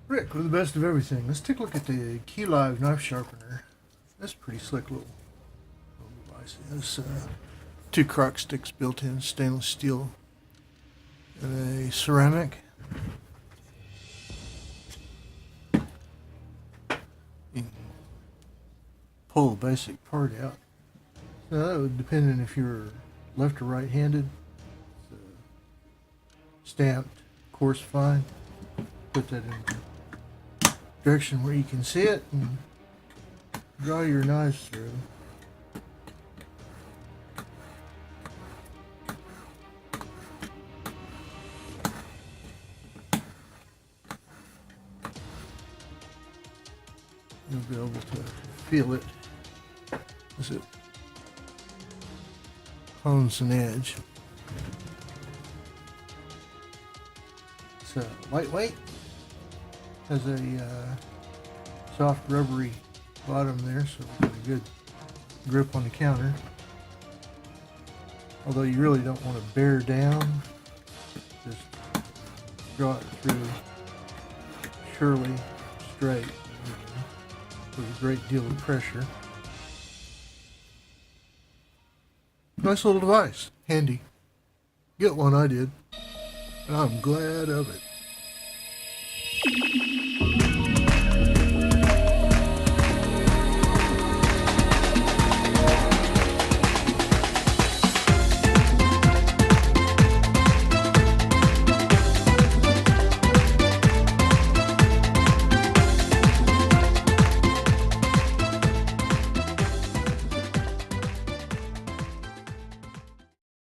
Rick, with the best of everything, let's take a look at the Kealive knife sharpener. That's a pretty slick little device. It has two crock sticks built in, stainless steel, and a ceramic. You can pull the basic part out. So that would depend on if you're left or right-handed. Stamped, coarse fine. Put that in direction where you can see it and draw your knives through. You'll be able to feel it as it hones an edge. It's lightweight. Has a soft rubbery bottom there, so it's got a good grip on the counter. Although you really don't want to bear down, just draw it through surely straight with a great deal of pressure. Nice little device, handy. Get one, I did, and I'm glad of it.